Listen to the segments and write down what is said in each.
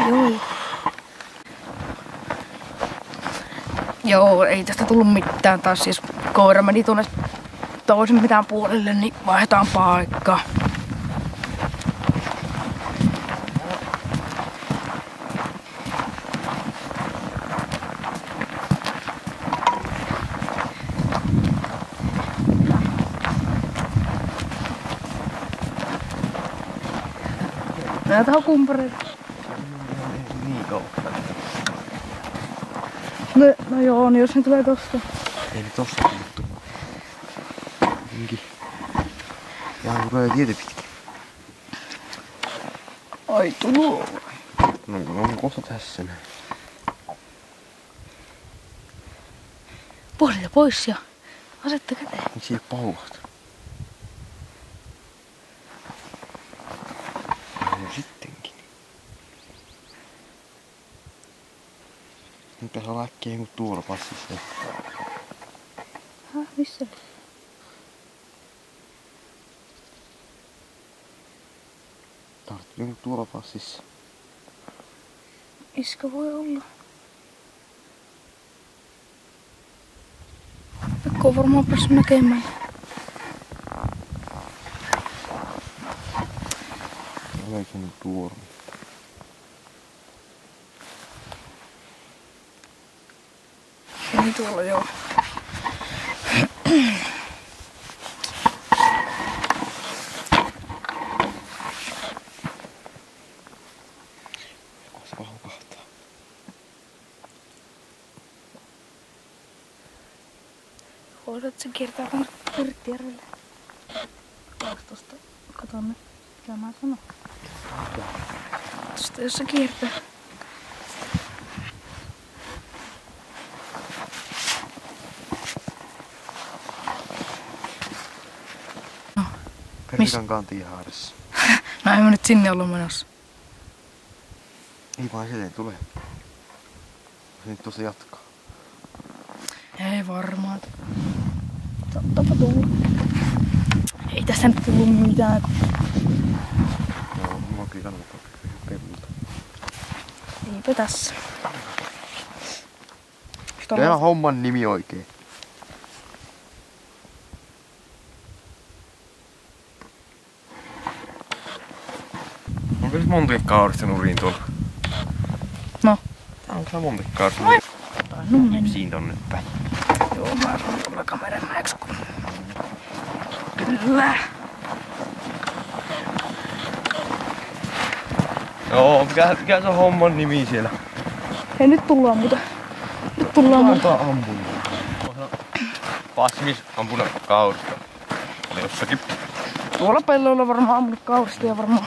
Joo. Joo, ei tästä tullut mitään taas. Siis koira meni tuonne toisen mitään puolelle, niin vaihdetaan paikkaa. Näitä on kumpareita. Niin kauan. No joo, niin jos ne tulee tosta. Ei ne tosta tullut. Jotenkin. Jaa, tulee tietä pitkin. Ai tuluu. No on kohta tässä näin. Puolilta pois ja asetta käteen. Miksi ei pauhata? No sittenkin. Nyt tässä on äkkiä joku tuurapassissa. Missä? Tarttuu joku tuurapassissa. Iska voi olla. Pekko on varmaan päässyt näkemään. Oleeko nyt tuora? Niin tuolla joo. Koska haukahtaa. Voisit se kiertää tuonne Pirttijärvelle. Tosta katon nyt, mitä mä sanon. Tosta jos se kiertää. Persikankaan tiehaarissa. No ei mä nyt sinne ollut menossa. Ei vaan sieltä tulee. Se nyt tuossa jatkaa. Ei varmaan. Tottapa tullut. Ei tässä nyt tullut mitään. Joo, mulla on kyllä kannattaa pellulta. Eipä tässä. Mikä on homman nimi oikein? Onko se montekkaurista nurin tuolla? No. Tää on se montekkaurista. Tainnut mennä. Siinä tonne päin. Joo, mä sanon tuolla kameranmäeksi. Kyllä. Joo, mikä se on homman nimi siellä? Hei, nyt tullaan muuta. Nyt tullaan muuta. Tää on ampunut. Passimis ampunut kaurista. Oli jossakin. Tuolla pelloilla varmaan ampunut kaurista ja varmaan...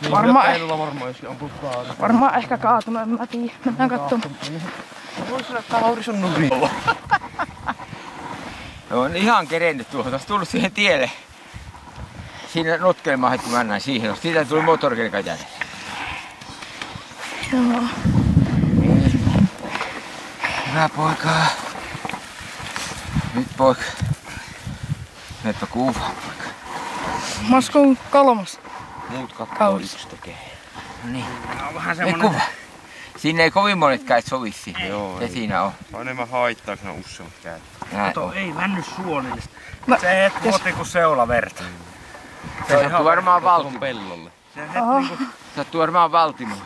Niin, varmaan varmaan joskin ampunut kaurista. Varmaan ehkä kaatunut, en mä tiedä. Mennään katsomaan. Voisi sanoa, että kauris on nurin. No on ihan kerennyt tuohon. Olisi tullut siihen tielle. Siinä notkelemaan heti, kun mä näin siihen. Siitä tuli moottorikelkan jälleen. Joo. Hyvä poika. Nyt poika. Meppä kuvaan poika. Masko on kolmas. Muut kattoo Kauris. yksi tekee. No niin. No vähän Me kuva. Siinä ei kovin monet kädet sovi siihen. Joo, Se ei. siinä on. On enemmän haittaa, kun on useammat kädet. Näin. Kato, ei mennyt suolillista. No, Se hetki vuoti kuin seulaverta. Se sattuu varmaan Tuohon valtimoon. pellolle. Se hetki niinku... Sattuu varmaan valtimoon.